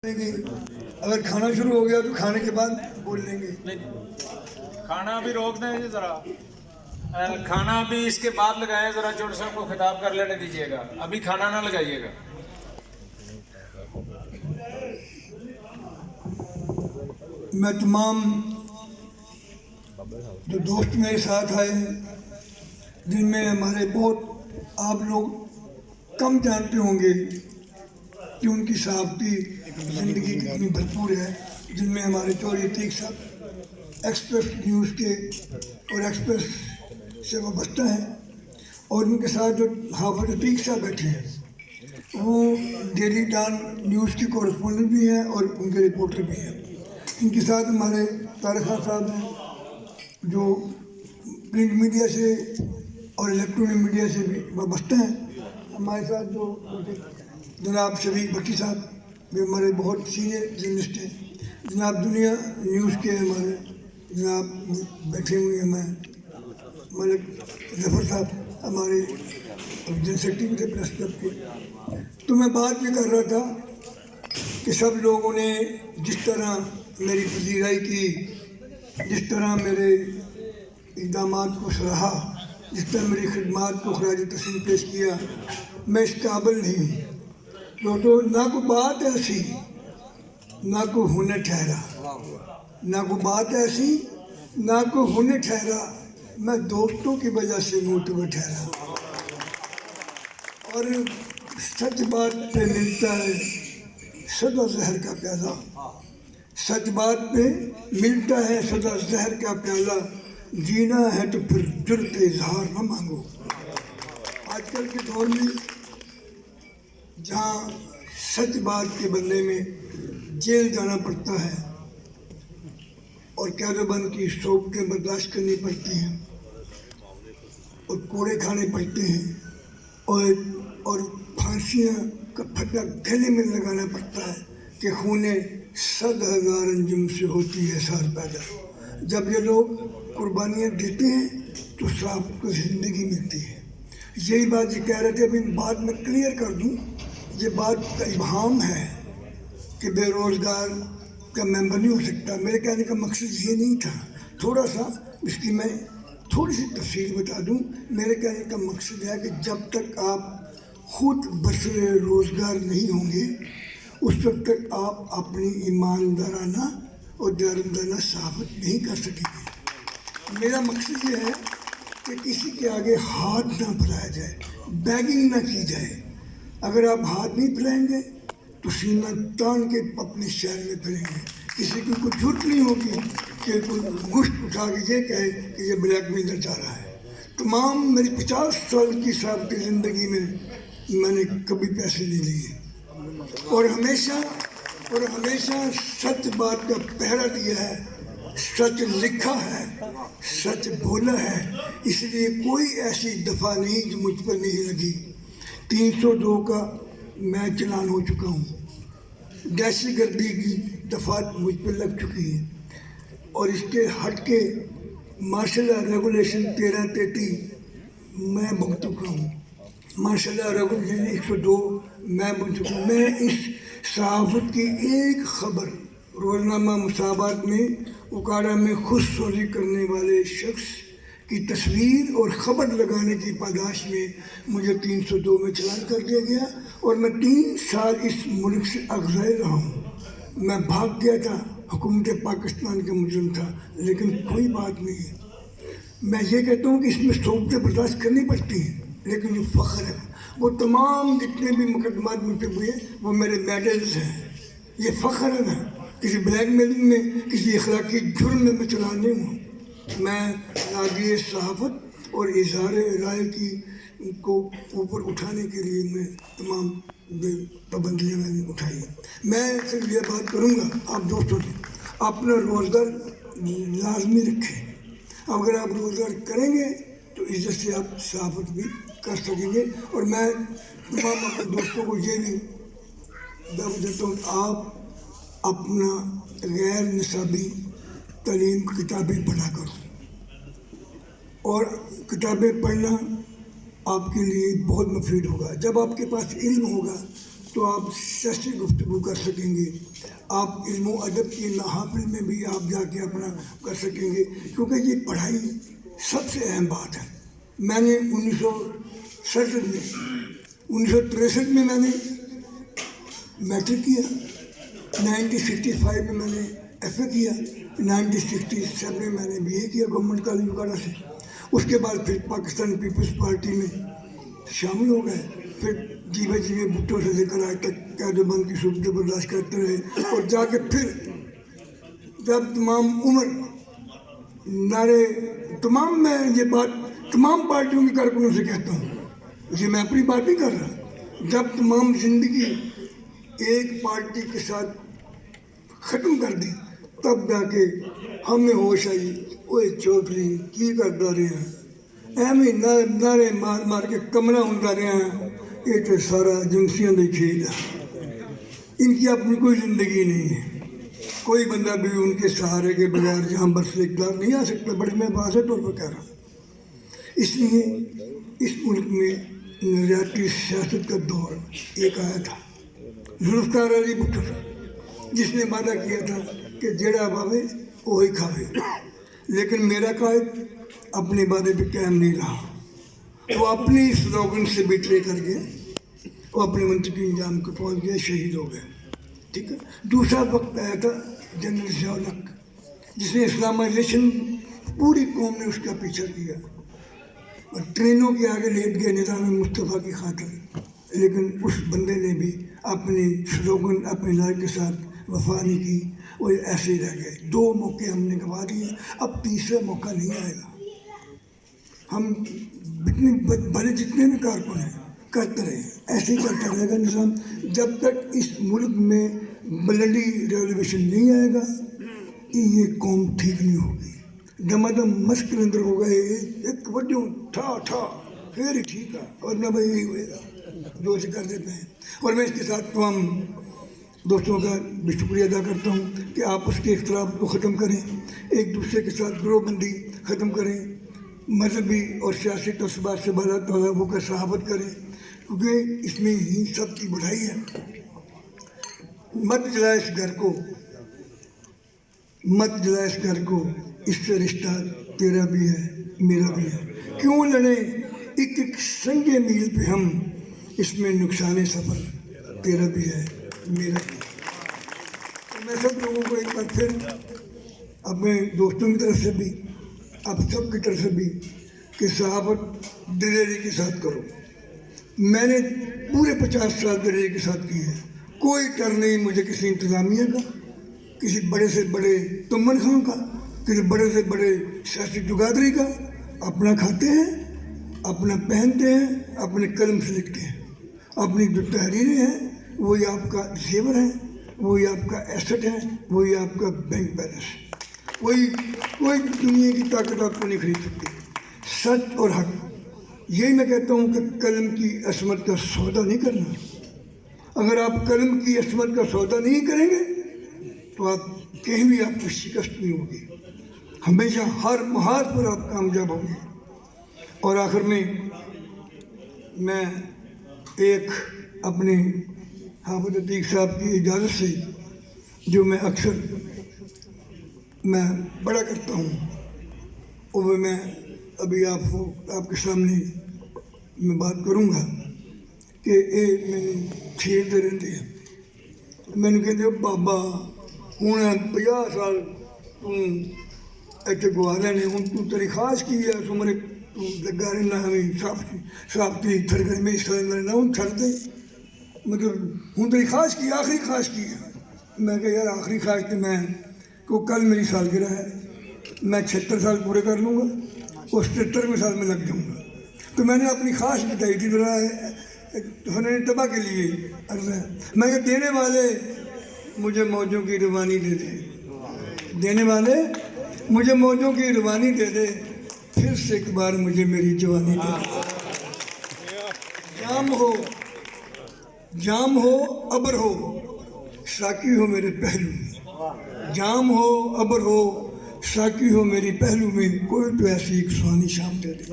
اگر کھانا شروع ہو گیا تو کھانے کے بعد بول لیں گے. کھانا بھی روک دیں جی ذرا, کھانا بھی اس کے بعد لگائیں. ذرا چوڑ صاحب کو خطاب کر لینے دیجیے گا, ابھی کھانا نہ لگائیے گا. میں تمام جو دوست میرے ساتھ آئے ہیں, جن میں ہمارے بہت آپ لوگ کم جانتے ہوں گے کہ ان کی صحافتی زندگی کتنی بھرپور ہے, جن میں ہمارے چوہدری عتیق صاحب ایکسپریس نیوز کے اور ایکسپریس سے وابستہ ہیں, اور ان کے ساتھ جو حافظ عتیق صاحب بیٹھے ہیں وہ ڈیلی ڈان نیوز کے کورسپونڈنٹ بھی ہیں اور ان کے رپورٹر بھی ہیں. ان کے ساتھ ہمارے طارق خان صاحب ہیں جو پرنٹ میڈیا سے اور الیکٹرانک میڈیا سے بھی وابستہ ہیں. ہمارے ساتھ جو جناب شفیق بھٹی صاحب بھی ہمارے بہت سینئر جرنلسٹ ہیں. جناب دنیا نیوز کے ہمارے جناب بیٹھے ہوئے ہیں, میں ملک ظفر صاحب ہمارے جنرل سیکرٹری تھے پریس کلب کے. تو میں بات یہ کر رہا تھا کہ سب لوگوں نے جس طرح میری پذیرائی کی, جس طرح میرے اقدامات کو سراہا, جس طرح میری خدمات کو خراج تحسین پیش کیا, میں اس قابل نہیں ہوں. تو نہ کوئی بات ایسی نہ کوئی ہونے ٹھہرا, نہ کوئی بات ایسی نہ کوئی ہونے ٹھہرا, میں دوستوں کی وجہ سے معتبر ٹھہرا. اور سچ بات پہ ملتا ہے سدا زہر کا پیالہ, سچ بات پہ ملتا ہے سدا زہر کا پیالہ, جینا ہے تو پھر جرت اظہار نہ مانگو. آج کل کے دور میں جہاں سچ بات کے بدلے میں جیل جانا پڑتا ہے اور قید و بند کی صحبتیں برداشت کرنی پڑتی ہیں اور کوڑے کھانے پڑتے ہیں اور پھانسیاں کا پھٹا گلے میں لگانا پڑتا ہے کہ خونے 100,000 انجم سے ہوتی ہے سار پیدا. جب یہ لوگ قربانیاں دیتے ہیں تو صاحب کو زندگی ملتی ہے. یہی بات یہ کہہ رہے تھے, ابھی بات میں کلیئر کر دوں. یہ بات کا ابہام ہے کہ بے روزگار کا ممبر نہیں ہو سکتا. میرے کہنے کا مقصد یہ نہیں تھا. تھوڑا سا اس کی میں تھوڑی سی تفصیل بتا دوں. میرے کہنے کا مقصد ہے کہ جب تک آپ خود بسر روزگار نہیں ہوں گے اس وقت تک آپ اپنی ایماندارانہ اور جانبدارانہ صحافت نہیں کر سکیں گے. میرا مقصد یہ ہے کہ کسی کے آگے ہاتھ نہ پھیلایا جائے, بیگنگ نہ کی جائے. اگر آپ ہاتھ نہیں پھیلائیں گے تو سینہ تان کے اپنے شہر میں پھریں گے. کسی کی کوئی جرت نہیں ہوگی کہ کوئی گشت اٹھا کے یہ کہے کہ یہ بلیک میلر چاہ رہا ہے. تمام میری 50 سال کی صحافتی زندگی میں نے کبھی پیسے نہیں لیے اور ہمیشہ سچ بات کا پہرا دیا ہے, سچ لکھا ہے, سچ بولا ہے. اس لیے کوئی ایسی دفعہ نہیں جو مجھ پر نہیں لگی. 302 کا میں چلان ہو چکا ہوں, دہشت گردی کی دفعات مجھ پر لگ چکی ہیں, اور اس کے ہٹ کے مارشل ریگولیشن 1333 میں بھگت چکا ہوں. مارشل ریگولیشن 102 میں بھگت چکا ہوں. میں اس صحافت کی ایک خبر روزنامہ مسابات میں اکاڑا میں خود سوزی کرنے والے شخص کی تصویر اور خبر لگانے کی پاداش میں مجھے 302 میں چلان کر دیا گیا, اور میں 3 سال اس ملک سے اغزائے رہا ہوں. میں بھاگ گیا تھا, حکومت پاکستان کا مجرم تھا, لیکن کوئی بات نہیں ہے. میں یہ کہتا ہوں کہ اس میں صحبتیں برداشت کرنی پڑتی ہیں, لیکن جو فخر ہے وہ تمام جتنے بھی مقدمات مجھ پہ ہوئے وہ میرے میڈلز ہیں. یہ فخر ہے نا, کسی بلیک میلنگ میں کسی اخلاقی جرم میں چلان نہیں ہوں. میں نادی صحافت اور اظہار رائے کی کو اوپر اٹھانے کے لیے میں تمام پابندیاں میں نے اٹھائی ہیں. میں صرف یہ بات کروں گا آپ دوستوں سے, اپنا روزگار لازمی رکھیں. اگر آپ روزگار کریں گے تو عزت سے آپ صحافت بھی کر سکیں گے. اور میں تمام اپنے دوستوں کو یہ بھی دعوت دیتا ہوں کہ آپ اپنا غیر نصابی تعلیم کتابیں پڑھا کرو, اور کتابیں پڑھنا آپ کے لیے بہت مفید ہوگا. جب آپ کے پاس علم ہوگا تو آپ سیاسی گفتگو کر سکیں گے، آپ علم و ادب کی محافل میں بھی آپ جا کے اپنا کر سکیں گے، کیونکہ یہ پڑھائی سب سے اہم بات ہے۔ میں نے 1963 میں میں نے میٹرک کیا، 1965 میں میں نے ایف اے کیا، 1967 میں میں نے بی اے کیا گورنمنٹ کالج وغیرہ سے۔ اس کے بعد پھر پاکستان پیپلز پارٹی میں شامل ہو گئے، پھر جیوے جیوے بھٹو سے لے کر آج تک قید و بند کی صورتیں برداشت کرتے رہے، اور جا کے پھر جب تمام عمر نعرے تمام، میں یہ بات تمام پارٹیوں کے کارکنوں سے کہتا ہوں، یہ میں اپنی بات نہیں کر رہا، جب تمام زندگی ایک پارٹی کے ساتھ ختم کر دی تب جا کے ہمیں ہوش آئی، اوے چودھری کی کرتا رہے ہیں، ایویں نعرے مار مار کے کمرہ ہوندا رہے ہیں، یہ تو سارا ایجنسیاں دے کھیل ہے، ان کی اپنی کوئی زندگی نہیں ہے، کوئی بندہ بھی ان کے سہارے کے بغیر یہاں برس اقتدار نہیں آ سکتا، بڑے میں واضح طور پر کہہ رہا ہوں۔ اس لیے اس ملک میں نظریاتی سیاست کا دور ایک آیا تھا، ذوالفقار علی بھٹو جس نے وعدہ کیا تھا کہ جڑا باوے وہی کھاوے، لیکن میرا قائد اپنے وعدے پہ قائم نہیں رہا، وہ اپنی سلوگن سے بٹرے کر گیا، وہ اپنے منطقی انجام کو پہنچ گیا، شہید ہو گئے، ٹھیک ہے۔ دوسرا وقت آیا تھا جنرل ضیاء الحق، جس نے اسلامائزیشن پوری قوم نے اس کا پیچھا کیا اور ٹرینوں کے آگے لیٹ گئے نظام مصطفیٰ کی خاطر، لیکن اس بندے نے بھی اپنی سلوگن اپنے نعرے کے ساتھ وفا نہیں کی، وہ ایسے ہی رہ گئے۔ 2 موقع ہم نے گنوا دیے، اب تیسرا موقع نہیں آئے گا۔ ہم بھلے جتنے بھی کارکن ہیں کرتے رہے، ایسے ہی کرتا رہے گا نظام جب تک اس ملک میں بلڈی ریولیوشن نہیں آئے گا، یہ قوم ٹھیک نہیں ہوگی۔ دمادم مشق کے اندر ہو گئے، ایک وجہ ٹھا پھر ہی ٹھیک ہے، اور نہ بھائی یہی ہوئے گا جو اسے کر دیتے ہیں۔ اور میں اس کے ساتھ تمام دوستوں کا بھی شکریہ ادا کرتا ہوں کہ آپس کے اختلاف کو ختم کریں، ایک دوسرے کے ساتھ گروہ بندی ختم کریں، مذہبی اور سیاسی تعصبات سے بالا ہو کر صحافت کریں، کیونکہ اس میں ہی سب کی بڑھائی ہے۔ مت جلا اس گھر کو، مت جلا اس گھر کو، اس سے رشتہ تیرا بھی ہے میرا بھی ہے، کیوں لڑیں ایک ایک سنگ میل پہ ہم، اس میں نقصان سفر تیرا بھی ہے میرا بھی ہے۔ تو میں سب لوگوں کو ایک بار پھر اپنے دوستوں کی طرف سے بھی، آپ سب کی طرف سے بھی، کہ صحافت دلیری کے ساتھ کرو۔ میں نے پورے 50 سال دلیری کے ساتھ کی ہے، کوئی ڈر نہیں مجھے کسی انتظامیہ کا، کسی بڑے سے بڑے تمن خان کا، کسی بڑے سے بڑے سیاسی جگادری کا۔ اپنا کھاتے ہیں، اپنا پہنتے ہیں، اپنے قلم سے لکھتے ہیں، اپنی جو تحریریں ہیں وہی آپ کا زیور ہے، وہی آپ کا ایسٹ ہے، وہی آپ کا بینک بیلنس، وہی کوئی دنیا کی طاقت آپ کو نہیں خرید سکتی۔ سچ اور حق، یہی میں کہتا ہوں کہ قلم کی عصمت کا سودا نہیں کرنا۔ اگر آپ قلم کی عصمت کا سودا نہیں کریں گے تو آپ کہیں بھی آپ کو شکست نہیں ہوگی، ہمیشہ ہر محاذ پر آپ کامیاب ہوں گے۔ اور آخر میں ایک اپنے حافظ عتیق صاحب کی اجازت سے، جو میں اکثر بڑا کرتا ہوں، وہ میں ابھی آپ کے سامنے میں بات کروں گا کہ میں چھیڑتے رہتے ہیں، میں نے کہتے بابا ہوں 50 سال اتنے گوارا نے، ہوں تیری خواہش کی ہے سمر لگا رہنا، ہمیں صاف تھی تھر گھر میں حصہ لینا، ہوں چھڑ دے، مطلب ہوں تیری خواہش کی، آخری خواہش کی ہے۔ میں کہا یار آخری خواہش تو میں کو کل میری سالگرہ ہے، میں 76 سال پورے کر لوں گا اور 77ویں سال میں لگ جاؤں گا، تو میں نے اپنی خواہش بتائی تھی ذرا فنان طبع کے لیے عرض ہے، میں کہ دینے والے مجھے موجوں کی روانی دے دے، دینے والے مجھے موجوں کی روانی دے دے، پھر سے ایک بار مجھے میری جوانی دے دے۔ جام ہو ابر ہو ساقی ہو میرے پہلو میں، جام ہو ابر ہو ساقی ہو میری پہلو میں، کوئی تو ایسی ایک سہانی شام دے دے۔